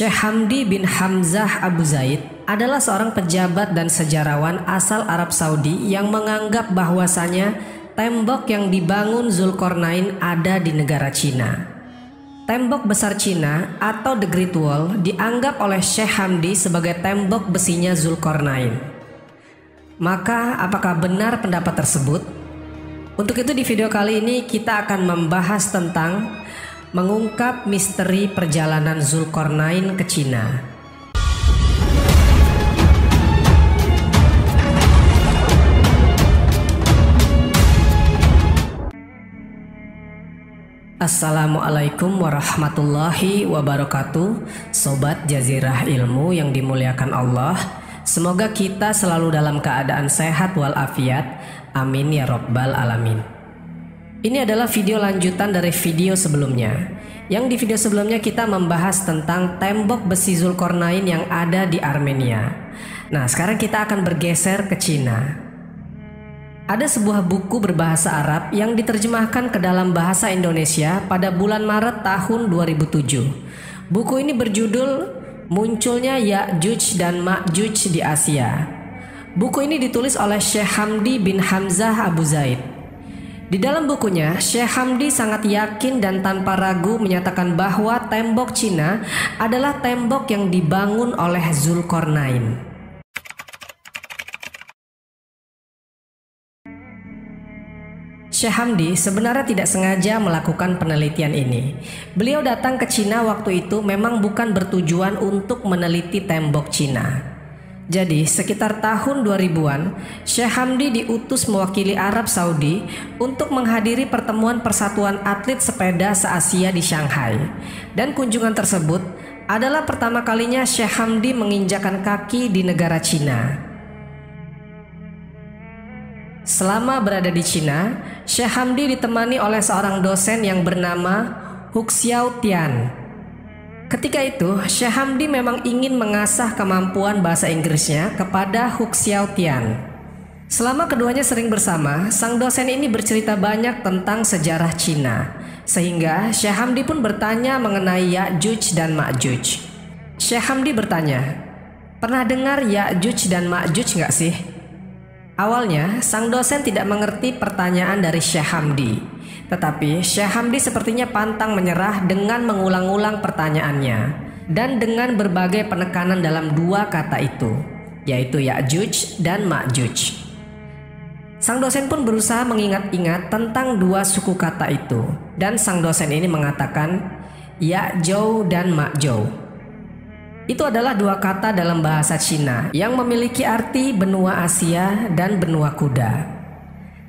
Syekh Hamdi bin Hamzah Abu Zaid adalah seorang pejabat dan sejarawan asal Arab Saudi yang menganggap bahwasanya tembok yang dibangun Zulkarnain ada di negara Cina. Tembok besar Cina atau The Great Wall dianggap oleh Syekh Hamdi sebagai tembok besinya Zulkarnain. Maka apakah benar pendapat tersebut? Untuk itu di video kali ini kita akan membahas tentang mengungkap misteri perjalanan Zulkarnain ke Cina. Assalamualaikum warahmatullahi wabarakatuh. Sobat Jazirah Ilmu yang dimuliakan Allah, semoga kita selalu dalam keadaan sehat walafiat. Amin ya rabbal alamin. Ini adalah video lanjutan dari video sebelumnya. Yang di video sebelumnya kita membahas tentang tembok besi Zulkarnain yang ada di Armenia. Nah, sekarang kita akan bergeser ke Cina. Ada sebuah buku berbahasa Arab yang diterjemahkan ke dalam bahasa Indonesia pada bulan Maret tahun 2007. Buku ini berjudul Munculnya Ya'juj dan Ma'juj di Asia. Buku ini ditulis oleh Syekh Hamdi bin Hamzah Abu Zaid. Di dalam bukunya, Syekh Hamdi sangat yakin dan tanpa ragu menyatakan bahwa tembok Cina adalah tembok yang dibangun oleh Zulkarnain. Syekh Hamdi sebenarnya tidak sengaja melakukan penelitian ini. Beliau datang ke Cina waktu itu memang bukan bertujuan untuk meneliti tembok Cina. Jadi sekitar tahun 2000-an, Syekh Hamdi diutus mewakili Arab Saudi untuk menghadiri pertemuan Persatuan Atlet Sepeda se-Asia di Shanghai. Dan kunjungan tersebut adalah pertama kalinya Syekh Hamdi menginjakan kaki di negara Cina. Selama berada di Cina, Syekh Hamdi ditemani oleh seorang dosen yang bernama Hu Xiaotian. Ketika itu, Syekh Hamdi memang ingin mengasah kemampuan bahasa Inggrisnya kepada Hu Xiaotian. Selama keduanya sering bersama, sang dosen ini bercerita banyak tentang sejarah Cina, sehingga Syekh Hamdi pun bertanya mengenai Ya'juj dan Ma'juj. Syekh Hamdi bertanya, "Pernah dengar Ya'juj dan Ma'juj nggak sih?" Awalnya, sang dosen tidak mengerti pertanyaan dari Syekh Hamdi. Tetapi Syekh Hamdi sepertinya pantang menyerah dengan mengulang-ulang pertanyaannya dan dengan berbagai penekanan dalam dua kata itu, yaitu Ya'juj dan Ma'juj. Sang dosen pun berusaha mengingat-ingat tentang dua suku kata itu, dan sang dosen ini mengatakan Ya'jou dan Ma'jou. Itu adalah dua kata dalam bahasa Cina yang memiliki arti benua Asia dan benua kuda.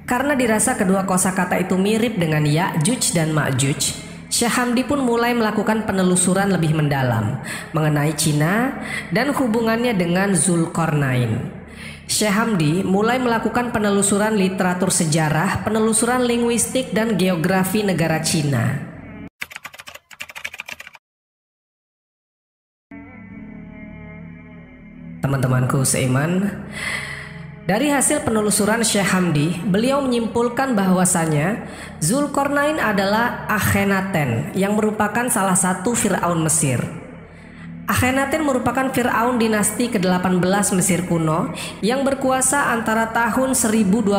Karena dirasa kedua kosakata itu mirip dengan Ya'juj dan Ma'juj, Syekh Hamdi pun mulai melakukan penelusuran lebih mendalam mengenai Cina dan hubungannya dengan Zulkarnain. Syekh Hamdi mulai melakukan penelusuran literatur sejarah, penelusuran linguistik dan geografi negara Cina. Teman-temanku seiman, dari hasil penelusuran Syekh Hamdi, beliau menyimpulkan bahwasanya Zulkarnain adalah Akhenaten yang merupakan salah satu Fir'aun Mesir. Akhenaten merupakan Fir'aun dinasti ke-18 Mesir kuno yang berkuasa antara tahun 1022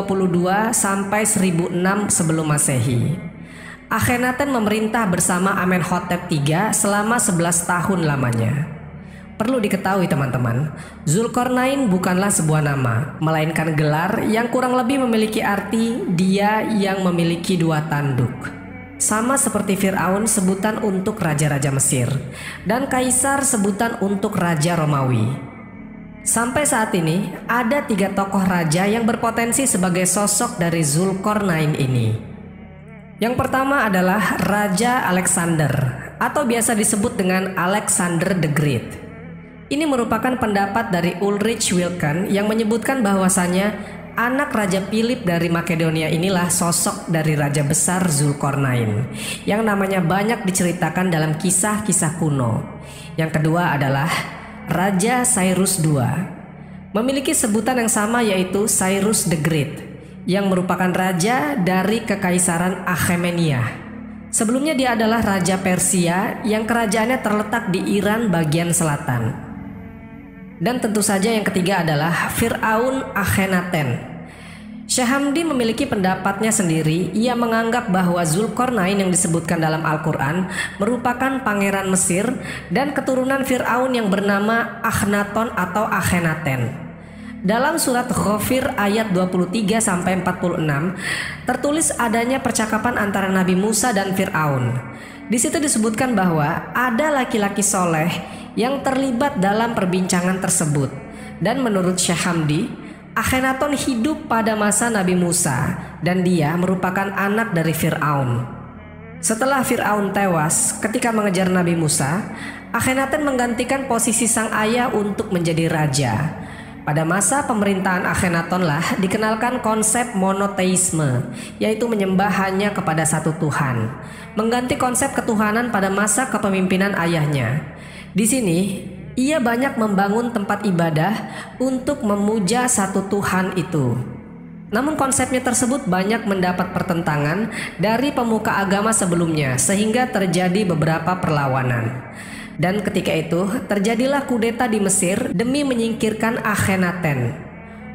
sampai 1006 sebelum Masehi. Akhenaten memerintah bersama Amenhotep III selama 11 tahun lamanya. Perlu diketahui teman-teman, Zulkarnain bukanlah sebuah nama, melainkan gelar yang kurang lebih memiliki arti dia yang memiliki dua tanduk. Sama seperti Fir'aun sebutan untuk raja-raja Mesir, dan Kaisar sebutan untuk raja Romawi. Sampai saat ini, ada 3 tokoh raja yang berpotensi sebagai sosok dari Zulkarnain ini. Yang pertama adalah Raja Alexander, atau biasa disebut dengan Alexander the Great. Ini merupakan pendapat dari Ulrich Wilken yang menyebutkan bahwasanya anak Raja Philip dari Makedonia inilah sosok dari Raja Besar Zulkarnain yang namanya banyak diceritakan dalam kisah-kisah kuno. Yang kedua adalah Raja Cyrus II, memiliki sebutan yang sama yaitu Cyrus the Great, yang merupakan raja dari Kekaisaran Achaemenida. Sebelumnya dia adalah Raja Persia yang kerajaannya terletak di Iran bagian selatan. Dan tentu saja yang ketiga adalah Fir'aun Akhenaten. Syekh Hamdi memiliki pendapatnya sendiri. Ia menganggap bahwa Zulkarnain yang disebutkan dalam Al-Quran merupakan pangeran Mesir dan keturunan Fir'aun yang bernama Akhenaton atau Akhenaten. Dalam surat Ghafir ayat 23-46 tertulis adanya percakapan antara Nabi Musa dan Fir'aun. Di situ disebutkan bahwa ada laki-laki soleh yang terlibat dalam perbincangan tersebut. Dan menurut Syekh Hamdi, Akhenaton hidup pada masa Nabi Musa dan dia merupakan anak dari Fir'aun. Setelah Fir'aun tewas ketika mengejar Nabi Musa, Akhenaten menggantikan posisi sang ayah untuk menjadi raja. Pada masa pemerintahan Akhenatonlah dikenalkan konsep monoteisme, yaitu menyembah hanya kepada satu Tuhan, mengganti konsep ketuhanan pada masa kepemimpinan ayahnya. Di sini, ia banyak membangun tempat ibadah untuk memuja satu Tuhan itu. Namun konsepnya tersebut banyak mendapat pertentangan dari pemuka agama sebelumnya sehingga terjadi beberapa perlawanan. Dan ketika itu terjadilah kudeta di Mesir demi menyingkirkan Akhenaten.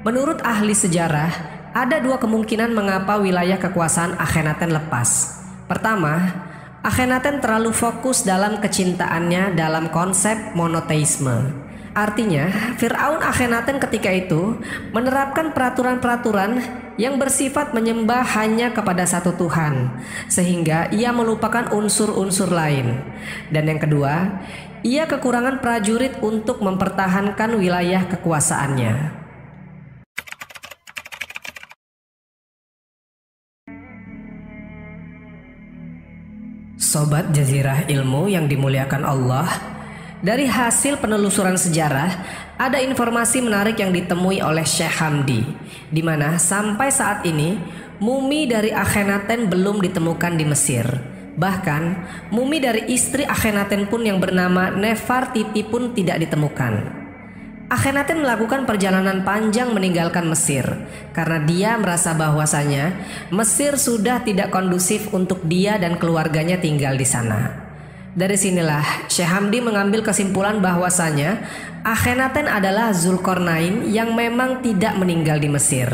Menurut ahli sejarah, ada dua kemungkinan mengapa wilayah kekuasaan Akhenaten lepas. Pertama, Akhenaten terlalu fokus dalam kecintaannya dalam konsep monoteisme. Artinya, Fir'aun Akhenaten ketika itu menerapkan peraturan-peraturan yang bersifat menyembah hanya kepada satu Tuhan, sehingga ia melupakan unsur-unsur lain. Dan yang kedua, ia kekurangan prajurit untuk mempertahankan wilayah kekuasaannya. Sobat Jazirah Ilmu yang dimuliakan Allah, dari hasil penelusuran sejarah, ada informasi menarik yang ditemui oleh Syekh Hamdi, di mana sampai saat ini mumi dari Akhenaten belum ditemukan di Mesir. Bahkan mumi dari istri Akhenaten pun yang bernama Nefertiti pun tidak ditemukan. Akhenaten melakukan perjalanan panjang meninggalkan Mesir karena dia merasa bahwasanya Mesir sudah tidak kondusif untuk dia dan keluarganya tinggal di sana. Dari sinilah Syekh Hamdi mengambil kesimpulan bahwasanya Akhenaten adalah Zulkarnain yang memang tidak meninggal di Mesir,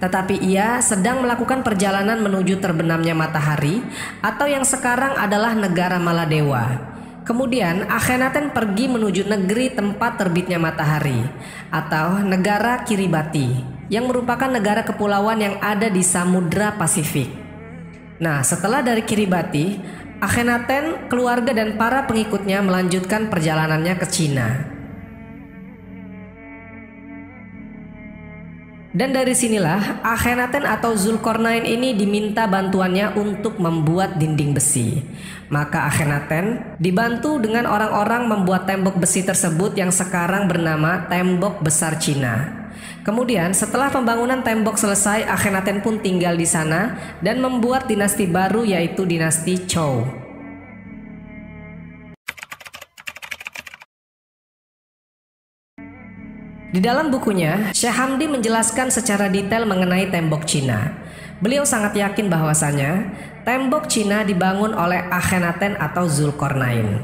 tetapi ia sedang melakukan perjalanan menuju terbenamnya matahari atau yang sekarang adalah negara Maladewa. Kemudian Akhenaten pergi menuju negeri tempat terbitnya matahari atau negara Kiribati yang merupakan negara kepulauan yang ada di Samudra Pasifik. Nah, setelah dari Kiribati, Akhenaten, keluarga dan para pengikutnya melanjutkan perjalanannya ke Cina. Dan dari sinilah Akhenaten atau Zulkarnain ini diminta bantuannya untuk membuat dinding besi. Maka Akhenaten dibantu dengan orang-orang membuat tembok besi tersebut yang sekarang bernama Tembok Besar Cina. Kemudian setelah pembangunan tembok selesai, Akhenaten pun tinggal di sana dan membuat dinasti baru yaitu dinasti Zhou. Di dalam bukunya, Syekh Hamdi menjelaskan secara detail mengenai tembok Cina. Beliau sangat yakin bahwasanya tembok Cina dibangun oleh Akhenaten atau Zulkarnain.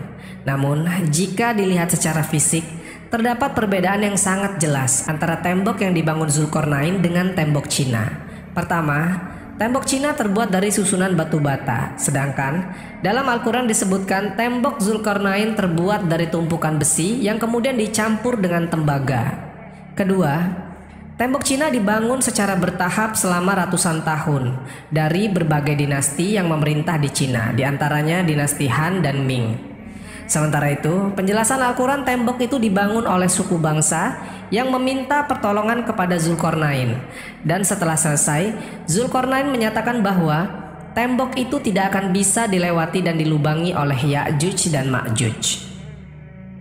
Namun, jika dilihat secara fisik, terdapat perbedaan yang sangat jelas antara tembok yang dibangun Zulkarnain dengan tembok Cina. Pertama, tembok Cina terbuat dari susunan batu bata, sedangkan dalam Al-Quran disebutkan tembok Zulkarnain terbuat dari tumpukan besi yang kemudian dicampur dengan tembaga. Kedua, tembok Cina dibangun secara bertahap selama ratusan tahun dari berbagai dinasti yang memerintah di Cina, diantaranya dinasti Han dan Ming. Sementara itu, penjelasan Al-Quran tembok itu dibangun oleh suku bangsa yang meminta pertolongan kepada Zulkarnain. Dan setelah selesai, Zulkarnain menyatakan bahwa tembok itu tidak akan bisa dilewati dan dilubangi oleh Ya'juj dan Ma'juj.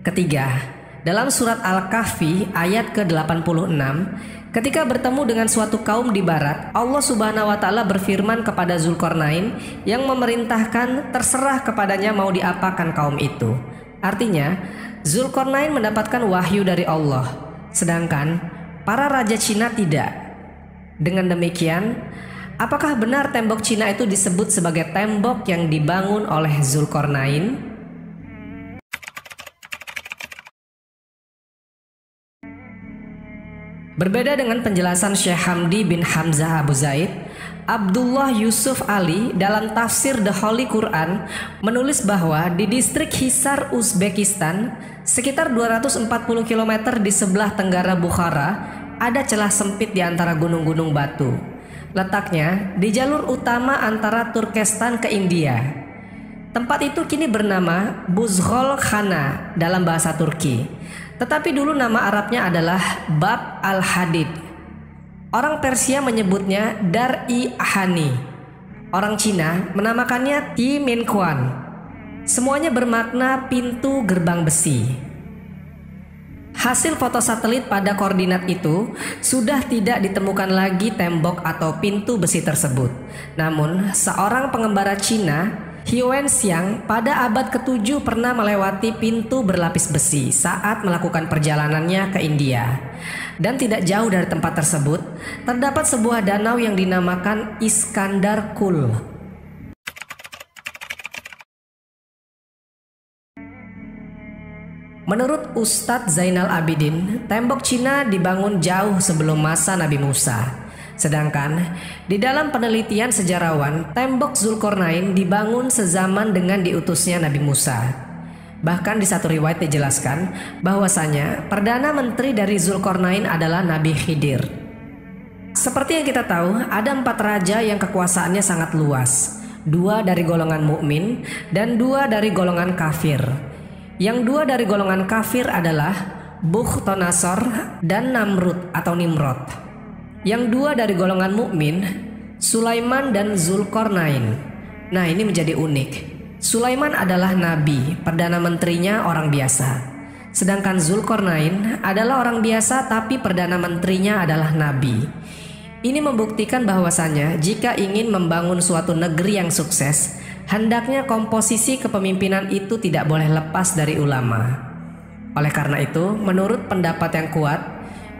Ketiga, dalam surat Al-Kahfi ayat ke-86, ketika bertemu dengan suatu kaum di barat, Allah Subhanahu wa Ta'ala berfirman kepada Zulkarnain yang memerintahkan terserah kepadanya mau diapakan kaum itu. Artinya, Zulkarnain mendapatkan wahyu dari Allah, sedangkan para raja Cina tidak. Dengan demikian, apakah benar tembok Cina itu disebut sebagai tembok yang dibangun oleh Zulkarnain? Berbeda dengan penjelasan Syekh Hamdi bin Hamzah Abu Zaid, Abdullah Yusuf Ali dalam tafsir The Holy Quran menulis bahwa di distrik Hisar, Uzbekistan, sekitar 240 km di sebelah tenggara Bukhara, ada celah sempit di antara gunung-gunung batu. Letaknya di jalur utama antara Turkestan ke India. Tempat itu kini bernama Buzghol Khana dalam bahasa Turki. Tetapi dulu nama Arabnya adalah Bab al-Hadid. Orang Persia menyebutnya Dar-i-Hani. Orang Cina menamakannya Timinquan. Semuanya bermakna pintu gerbang besi. Hasil foto satelit pada koordinat itu sudah tidak ditemukan lagi tembok atau pintu besi tersebut. Namun seorang pengembara Cina, Huan Xiang, pada abad ke-7 pernah melewati pintu berlapis besi saat melakukan perjalanannya ke India. Dan tidak jauh dari tempat tersebut terdapat sebuah danau yang dinamakan Iskandar Kul. Menurut Ustadz Zainal Abidin, tembok Cina dibangun jauh sebelum masa Nabi Musa. Sedangkan di dalam penelitian sejarawan, tembok Zulkarnain dibangun sezaman dengan diutusnya Nabi Musa. Bahkan di satu riwayat dijelaskan bahwasanya Perdana Menteri dari Zulkarnain adalah Nabi Khidir. Seperti yang kita tahu, ada 4 raja yang kekuasaannya sangat luas. 2 dari golongan mukmin dan 2 dari golongan kafir. Yang 2 dari golongan kafir adalah Bukhtanasor dan Namrud atau Nimrod. Yang 2 dari golongan mukmin, Sulaiman dan Zulkarnain. Nah, ini menjadi unik. Sulaiman adalah nabi, perdana menterinya orang biasa. Sedangkan Zulkarnain adalah orang biasa tapi perdana menterinya adalah nabi. Ini membuktikan bahwasannya jika ingin membangun suatu negeri yang sukses, hendaknya komposisi kepemimpinan itu tidak boleh lepas dari ulama. Oleh karena itu, menurut pendapat yang kuat,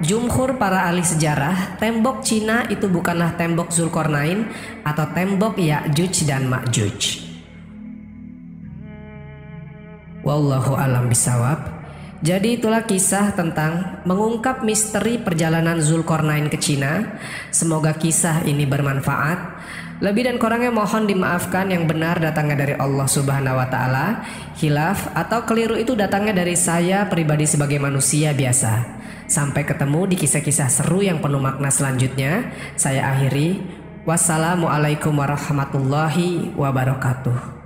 jumhur para ahli sejarah, tembok Cina itu bukanlah tembok Zulkarnain atau tembok Ya'juj dan Ma'juj. Wallahu alam bisawab. Jadi itulah kisah tentang mengungkap misteri perjalanan Zulkarnain ke Cina. Semoga kisah ini bermanfaat. Lebih dan kurangnya mohon dimaafkan, yang benar datangnya dari Allah Subhanahu wa taala. Khilaf atau keliru itu datangnya dari saya pribadi sebagai manusia biasa. Sampai ketemu di kisah-kisah seru yang penuh makna selanjutnya. Saya akhiri. Wassalamualaikum warahmatullahi wabarakatuh.